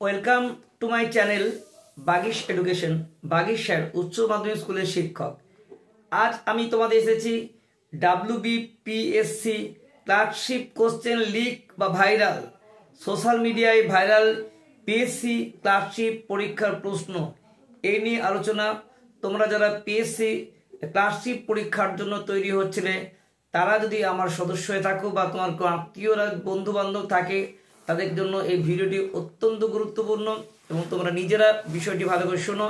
Welcome to my channel Bagish education. Bagish sir উচ্চ মাধ্যমিক স্কুলের শিক্ষক। আজ আমি তোমাদের এসেছি WBPSC ক্লার্কশিপ কোশ্চেন লিক বা ভাইরাল, সোশ্যাল মিডিয়ায় ভাইরাল পিএসসি ক্লার্কশিপ পরীক্ষার প্রশ্ন এই নিয়ে আলোচনা। তোমরা যারা পিএসসি ক্লার্কশিপ পরীক্ষার জন্য তৈরি হচ্ছিলে, তারা যদি আমার সদস্য হয়ে থাকো বা তোমার আত্মীয়রা বন্ধু বান্ধব থাকে, তাদের জন্য এই ভিডিওটি অত্যন্ত গুরুত্বপূর্ণ এবং তোমরা নিজেরা বিষয়টি ভালো করে শোনো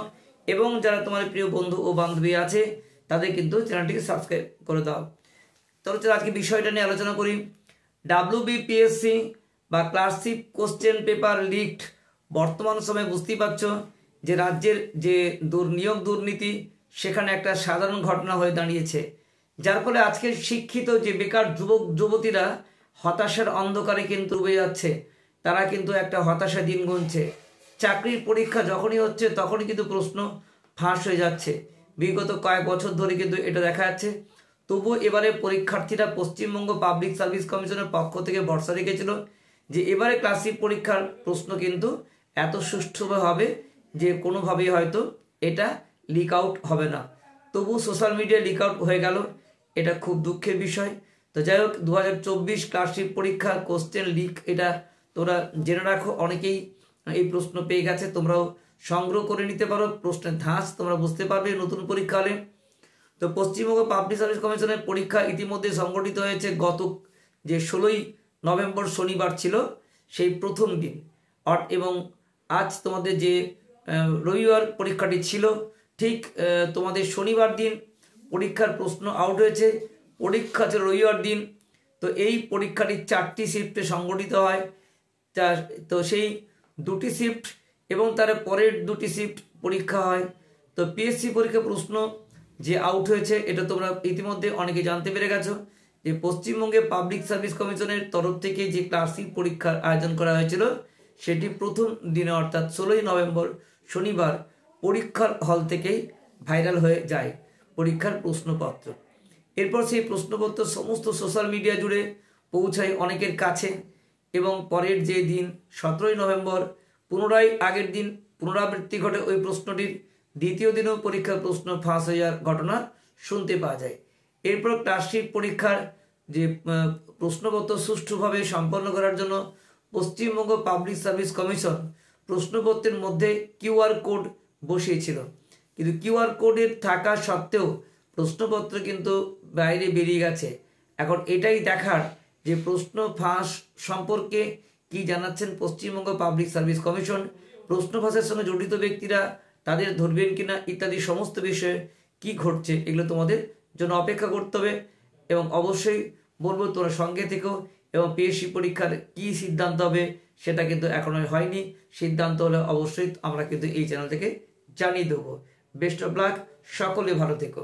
এবং যারা তোমার প্রিয় বন্ধু ও বান্ধবী আছে তাদের কিন্তু চ্যানেলটিকে সাবস্ক্রাইব করে দাও। তাহলে আজকে বিষয়টা নিয়ে আলোচনা করি। WBPSC বা ক্লার্কশিপ কোশ্চেন পেপার লিকড। বর্তমান সময়ে বুঝতেই পারছো যে রাজ্যের যে নিয়োগ দুর্নীতি, সেখানে একটা সাধারণ ঘটনা হয়ে দাঁড়িয়েছে, যার ফলে আজকের শিক্ষিত যে বেকার যুবক যুবতীরা হতাশার অন্ধকারে কিন্তু ডুবে যাচ্ছে। তারা কিন্তু একটা হতাশা দিন গুনছে। চাকরির পরীক্ষা যখনই হচ্ছে তখনই কিন্তু প্রশ্ন ফাঁস হয়ে যাচ্ছে। বিগত কয়েক বছর ধরে কিন্তু এটা দেখা যাচ্ছে। তবু এবারে পরীক্ষার্থীরা পশ্চিমবঙ্গ পাবলিক সার্ভিস কমিশনের পক্ষ থেকে ভরসা রেখেছিল যে এবারে ক্লাসিক পরীক্ষার প্রশ্ন কিন্তু এত সুষ্ঠুভাবে হবে যে কোনোভাবেই হয়তো এটা লিক আউট হবে না। তবু সোশ্যাল মিডিয়ায় লিক আউট হয়ে গেল, এটা খুব দুঃখের বিষয়। তো যাই হোক, 2024 ক্লার্কশিপ পরীক্ষা কোশ্চেন লিক, এটা তোমরা জেনে রাখো। অনেকেই এই প্রশ্ন পেয়ে গেছে, তোমরাও সংগ্রহ করে নিতে পারো। প্রশ্নের ধাঁচ তোমরা বুঝতে পারবে নতুন পরীক্ষা হলে। তো পশ্চিমবঙ্গ পাবলিক সার্ভিস কমিশনের পরীক্ষা ইতিমধ্যে সংগঠিত হয়েছে। গত যে 16ই নভেম্বর শনিবার ছিল সেই প্রথম দিন, এবং আজ তোমাদের যে রবিবার পরীক্ষাটি ছিল, ঠিক তোমাদের শনিবার দিন পরীক্ষার প্রশ্ন আউট হয়েছে। পরীক্ষা ছিল রবিবার দিন। তো এই পরীক্ষাটি 4টি শিফটে সংগঠিত হয়। তো সেই 2টি শিফট এবং তার পরের 2টি শিফট পরীক্ষা হয়। তো পিএসসি পরীক্ষা প্রশ্ন যে আউট হয়েছে, এটা তোমরা ইতিমধ্যে অনেকে জানতে পেরে গেছো যে পশ্চিমবঙ্গে পাবলিক সার্ভিস কমিশনের তরফ থেকে যে ক্লার্কশিপ পরীক্ষার আয়োজন করা হয়েছিল, সেটি প্রথম দিনে অর্থাৎ 16ই নভেম্বর শনিবার পরীক্ষার হল থেকেই ভাইরাল হয়ে যায় পরীক্ষার প্রশ্নপত্র। এরপর সেই প্রশ্নপত্র সমস্ত সোশ্যাল মিডিয়া জুড়ে পৌঁছায় অনেকের কাছে এবং পরের যে দিন 17ই নভেম্বর পুনরায় আগের দিন পুনরাবৃত্তি ঘটে ওই প্রশ্নটির। দ্বিতীয় দিনেও পরীক্ষার প্রশ্ন ফাঁস হয়ে যাওয়ার ঘটনা শুনতে পাওয়া যায়। এরপর ক্লার্কশিপ পরীক্ষার যে প্রশ্নপত্র সুষ্ঠুভাবে সম্পন্ন করার জন্য পশ্চিমবঙ্গ পাবলিক সার্ভিস কমিশন প্রশ্নপত্রের মধ্যে QR কোড বসিয়েছিল, কিন্তু QR কোডের থাকা সত্ত্বেও প্রশ্নপত্র কিন্তু বাইরে বেরিয়ে গেছে। এখন এটাই দেখার যে প্রশ্ন ফাঁস সম্পর্কে কি জানাচ্ছেন পশ্চিমবঙ্গ পাবলিক সার্ভিস কমিশন, প্রশ্ন ফাঁসের সঙ্গে জড়িত ব্যক্তিরা তাদের ধরবেন কিনা ইত্যাদি সমস্ত বিষয়ে কি ঘটছে, এগুলো তোমাদের জন্য অপেক্ষা করতে হবে। এবং অবশ্যই বলবো তোমরা সঙ্গে থেকেও, এবং পিএসসি পরীক্ষার কি সিদ্ধান্ত হবে সেটা কিন্তু এখনো হয়নি। সিদ্ধান্ত হলে অবশ্যই আমরা কিন্তু এই চ্যানেল থেকে জানিয়ে দেবো। বেস্ট অফ লাক, সকলে ভালো থেকো।